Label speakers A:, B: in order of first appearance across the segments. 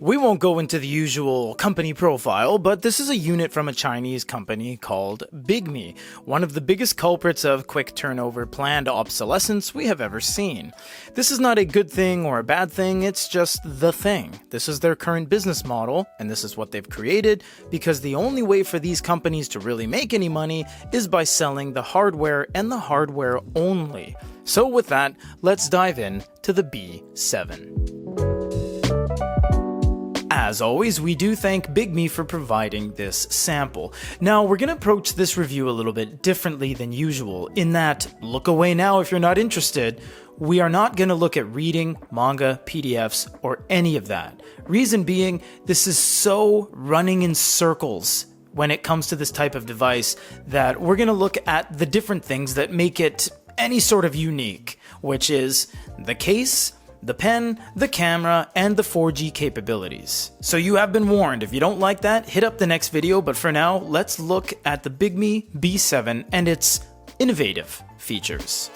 A: We won't go into the usual company profile, but this is a unit from a Chinese company called Bigme, one of the biggest culprits of quick turnover planned obsolescence we have ever seen. This is not a good thing or a bad thing, it's just the thing. This is their current business model, and this is what they've created, because the only way for these companies to really make any money is by selling the hardware and the hardware only. So with that, let's dive in to the B7. As always, we do thank Bigme for providing this sample. Now, we're going to approach this review a little bit differently than usual, in that, look away now if you're not interested, we are not going to look at reading, manga, PDFs, or any of that. Reason being, this is so running in circles when it comes to this type of device that we're going to look at the different things that make it any sort of unique, which is the case, the pen, the camera, and the 4G capabilities. So you have been warned. If you don't like that, hit up the next video, but for now, let's look at the Bigme B7 and its innovative features.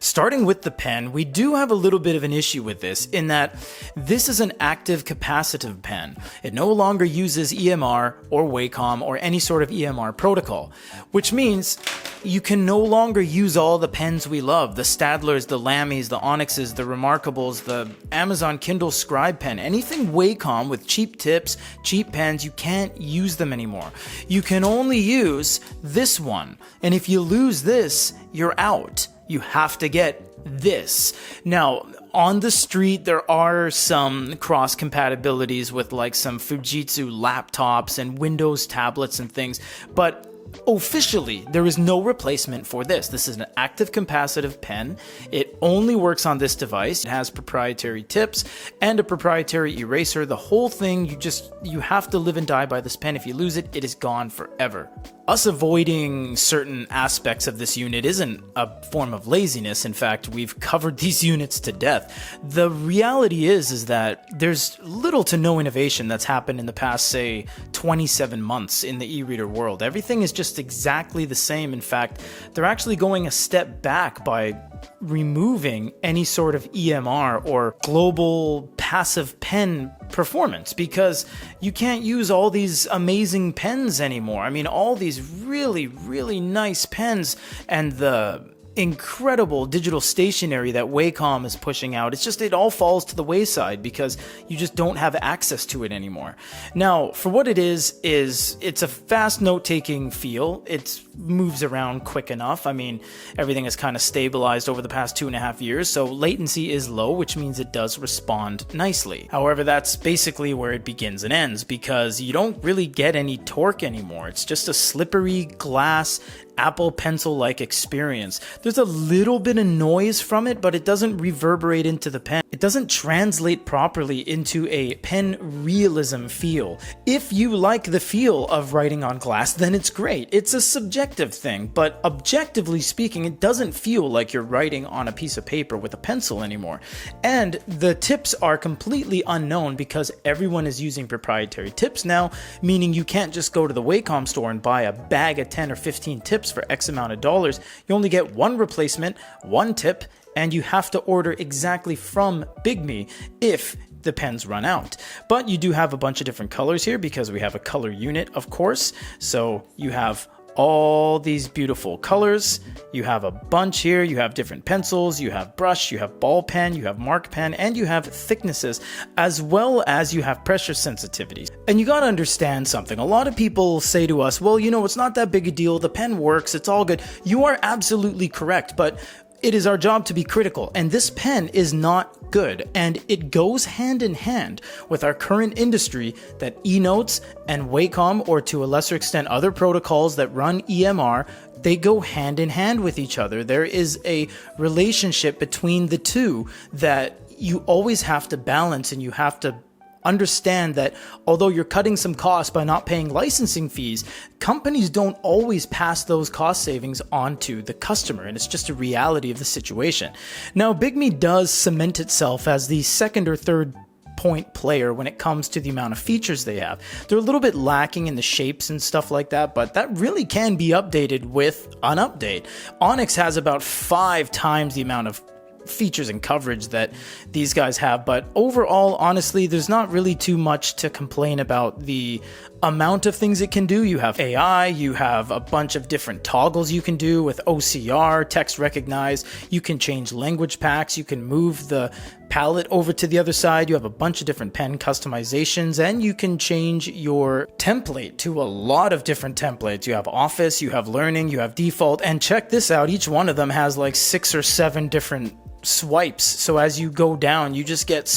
A: Starting with the pen, we do have a little bit of an issue with this in that this is an active capacitive pen. It no longer uses EMR or Wacom or any sort of EMR protocol, which means you can no longer use all the pens we love, the Stadlers, the Lammies, the Onyxes, the Remarkables, the Amazon Kindle Scribe pen, anything Wacom with cheap tips, cheap pens, you can't use them anymore. You can only use this one, and if you lose this, you're out. You have to get this. Now, on the street, there are some cross compatibilities with like some Fujitsu laptops and Windows tablets and things, but officially, there is no replacement for this. This is an active capacitive pen. It only works on this device. It has proprietary tips and a proprietary eraser. The whole thing, you have to live and die by this pen. If you lose it, it is gone forever. Us avoiding certain aspects of this unit isn't a form of laziness. In fact, we've covered these units to death. The reality is that there's little to no innovation that's happened in the past, say, 27 months in the e-reader world. Everything is just exactly the same. In fact, they're actually going a step back by removing any sort of EMR or global passive pen performance, because you can't use all these amazing pens anymore. I mean, all these really, really nice pens and the incredible digital stationery that Wacom is pushing out, it all falls to the wayside because you just don't have access to it anymore. Now, for what it is it's a fast note-taking feel. It moves around quick enough. I mean, everything is kind of stabilized over the past 2.5 years, so latency is low, which means it does respond nicely. However, that's basically where it begins and ends, because you don't really get any torque anymore. It's just a slippery glass Apple Pencil-like experience. There's a little bit of noise from it, but it doesn't reverberate into the pen. It doesn't translate properly into a pen realism feel. If you like the feel of writing on glass, then it's great. It's a subjective thing, but objectively speaking, it doesn't feel like you're writing on a piece of paper with a pencil anymore. And the tips are completely unknown because everyone is using proprietary tips now, meaning you can't just go to the Wacom store and buy a bag of 10 or 15 tips for X amount of dollars. You only get one replacement, one tip, and you have to order exactly from Bigme if the pens run out. But you do have a bunch of different colors here because we have a color unit, of course. So you have all these beautiful colors. You have a bunch here. You have different pencils, you have brush, you have ball pen, you have mark pen, and you have thicknesses, as well as you have pressure sensitivities. And you gotta understand something. A lot of people say to us, well, it's not that big a deal. The pen works. It's all good. You are absolutely correct, but it is our job to be critical, and this pen is not good, and it goes hand in hand with our current industry that eNotes and Wacom, or to a lesser extent other protocols that run EMR, they go hand in hand with each other. There is a relationship between the two that you always have to balance, and you have to understand that although you're cutting some costs by not paying licensing fees, companies don't always pass those cost savings on to the customer, and it's just a reality of the situation. Now, Bigme does cement itself as the second or third point player when it comes to the amount of features they have. They're a little bit lacking in the shapes and stuff like that, but that really can be updated with an update. Onyx has about 5 times the amount of features and coverage that these guys have. But overall, honestly, there's not really too much to complain about the amount of things it can do. You have AI, you have a bunch of different toggles you can do with OCR, text recognize, you can change language packs, you can move the palette over to the other side, you have a bunch of different pen customizations, and you can change your template to a lot of different templates. You have Office, you have Learning, you have Default, and check this out, each one of them has like 6 or 7 different swipes. So as you go down, you just get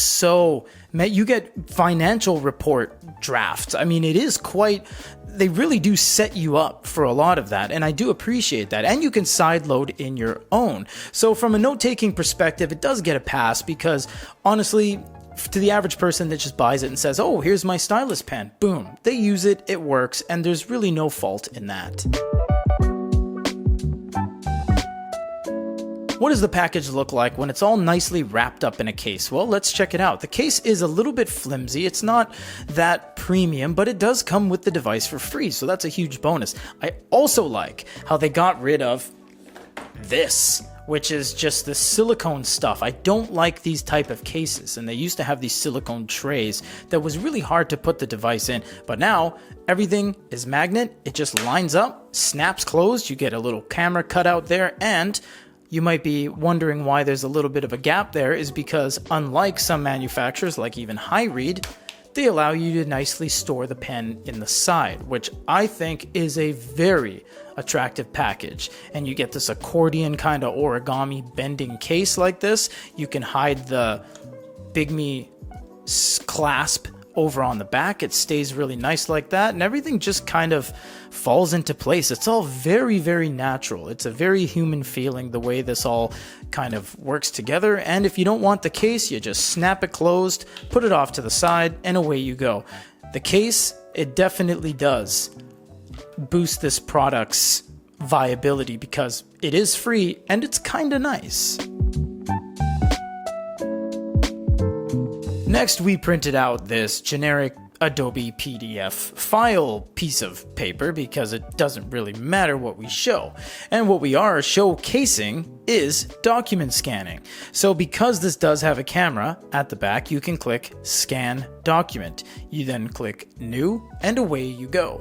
A: you get financial report drafts. I mean, it is quite, they really do set you up for a lot of that, and I do appreciate that. And you can sideload in your own. So from a note-taking perspective, it does get a pass because honestly, to the average person that just buys it and says, oh, here's my stylus pen, boom, they use it, it works, and there's really no fault in that. What does the package look like when it's all nicely wrapped up in a case? Well, let's check it out. The case is a little bit flimsy. It's not that premium, but it does come with the device for free, so that's a huge bonus. I also like how they got rid of this, which is just the silicone stuff. I don't like these type of cases, and they used to have these silicone trays that was really hard to put the device in, but now everything is magnet. It just lines up, snaps closed, you get a little camera cutout there, and you might be wondering why there's a little bit of a gap there is because unlike some manufacturers, like even HighRead, they allow you to nicely store the pen in the side, which I think is a very attractive package. And you get this accordion kind of origami bending case like this. You can hide the Bigme clasp over on the back. It stays really nice like that, and everything just kind of falls into place. It's all very, very natural. It's a very human feeling the way this all kind of works together. And if you don't want the case, you just snap it closed, put it off to the side, and away you go. The case, it definitely does boost this product's viability because it is free and it's kind of nice. Next, we printed out this generic Adobe PDF file piece of paper because it doesn't really matter what we show. And what we are showcasing is document scanning. So because this does have a camera at the back, you can click Scan Document. You then click New, and away you go.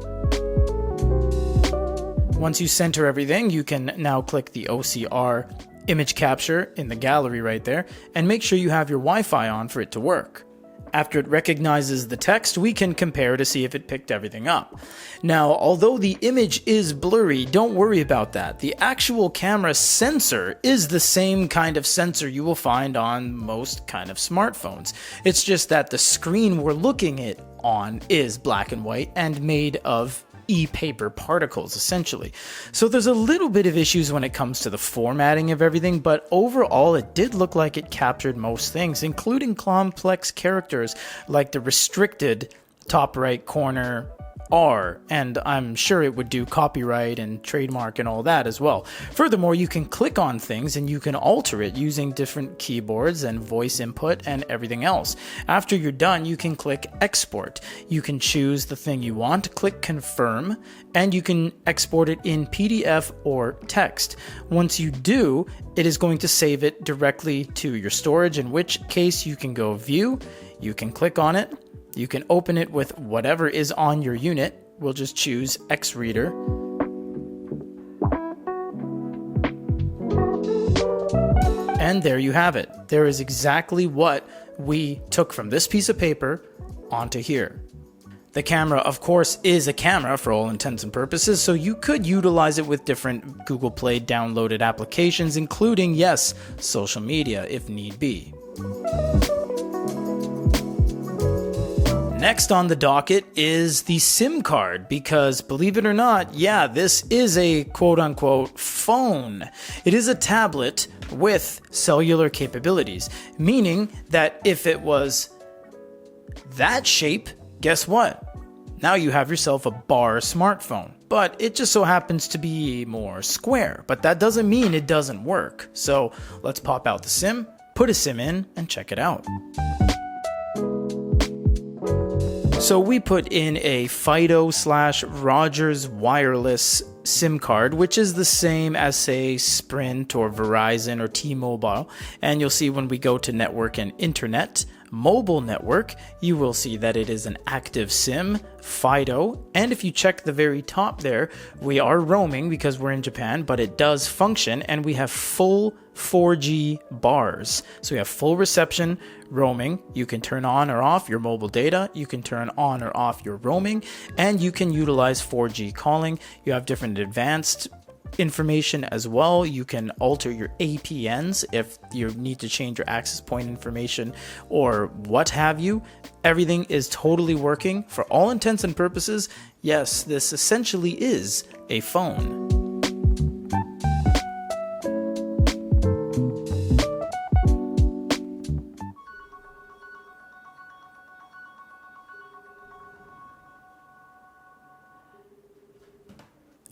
A: Once you center everything, you can now click the OCR image capture in the gallery right there, and make sure you have your Wi-Fi on for it to work. After it recognizes the text, we can compare to see if it picked everything up. Now, although the image is blurry, don't worry about that. The actual camera sensor is the same kind of sensor you will find on most kind of smartphones. It's just that the screen we're looking at on is black and white and made of e-paper particles, essentially. So there's a little bit of issues when it comes to the formatting of everything, but overall it did look like it captured most things, including complex characters like the restricted top right corner R, and I'm sure it would do copyright and trademark and all that as well. Furthermore, you can click on things and you can alter it using different keyboards and voice input and everything else. After you're done, you can click export. You can choose the thing you want, click confirm, and you can export it in PDF or text. Once you do, it is going to save it directly to your storage, in which case you can go view, you can click on it, you can open it with whatever is on your unit. We'll just choose X Reader. And there you have it. There is exactly what we took from this piece of paper onto here. The camera, of course, is a camera for all intents and purposes, so you could utilize it with different Google Play downloaded applications, including, yes, social media if need be. Next on the docket is the SIM card, because believe it or not, yeah, this is a quote-unquote phone. It is a tablet with cellular capabilities, meaning that if it was that shape, guess what? Now you have yourself a bar smartphone, but it just so happens to be more square, but that doesn't mean it doesn't work. So let's pop out the SIM, put a SIM in, and check it out. So we put in a Fido/Rogers wireless SIM card, which is the same as, say, Sprint or Verizon or T-Mobile. And you'll see when we go to network and internet, mobile network, you will see that it is an active SIM, FIDO, and if you check the very top there, we are roaming because we're in Japan, but it does function, and we have full 4G bars. So we have full reception, roaming. You can turn on or off your mobile data, you can turn on or off your roaming, and you can utilize 4G calling. You have different advanced information as well. You can alter your APNs if you need to change your access point information or what have you. Everything is totally working for all intents and purposes. Yes, this essentially is a phone.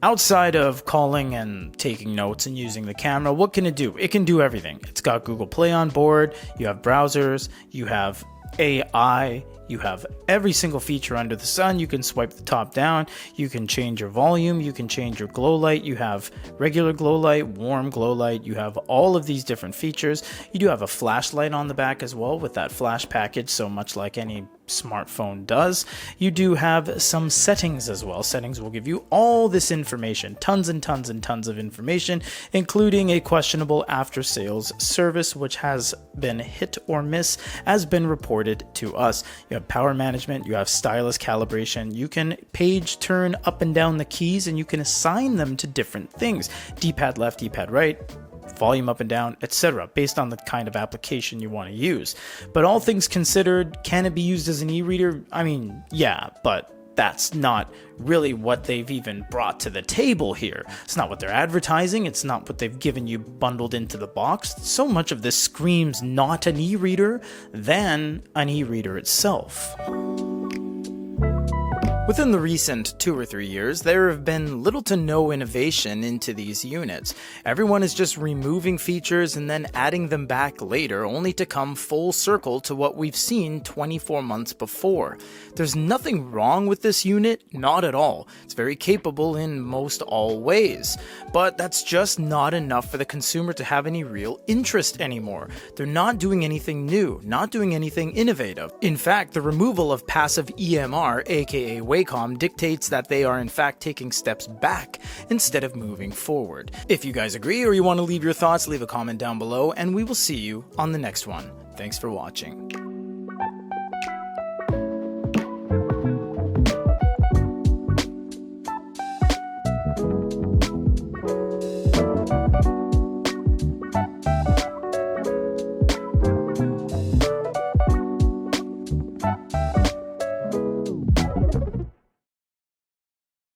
A: Outside of calling and taking notes and using the camera, what can it do? It can do everything. It's got Google Play on board, you have browsers, you have AI, you have every single feature under the sun. You can swipe the top down, you can change your volume, you can change your glow light, you have regular glow light, warm glow light, you have all of these different features. You do have a flashlight on the back as well with that flash package, so much like any smartphone does. You do have some settings as well. Settings will give you all this information, tons and tons and tons of information, including a questionable after sales service, which has been hit or miss, has been reported to us. You have power management, you have stylus calibration, you can page turn up and down the keys, and you can assign them to different things. D-pad left, D-pad right, volume up and down, etc., based on the kind of application you want to use. But all things considered, can it be used as an e-reader? I mean, yeah, but that's not really what they've even brought to the table here. It's not what they're advertising, it's not what they've given you bundled into the box. So much of this screams not an e-reader than an e-reader itself. Within the recent 2 or 3 years, there have been little to no innovation into these units. Everyone is just removing features and then adding them back later, only to come full circle to what we've seen 24 months before. There's nothing wrong with this unit, not at all. It's very capable in most all ways. But that's just not enough for the consumer to have any real interest anymore. They're not doing anything new, not doing anything innovative. In fact, the removal of passive EMR, aka Wacom, dictates that they are in fact taking steps back instead of moving forward. If you guys agree or you want to leave your thoughts, leave a comment down below, and we will see you on the next one. Thanks for watching.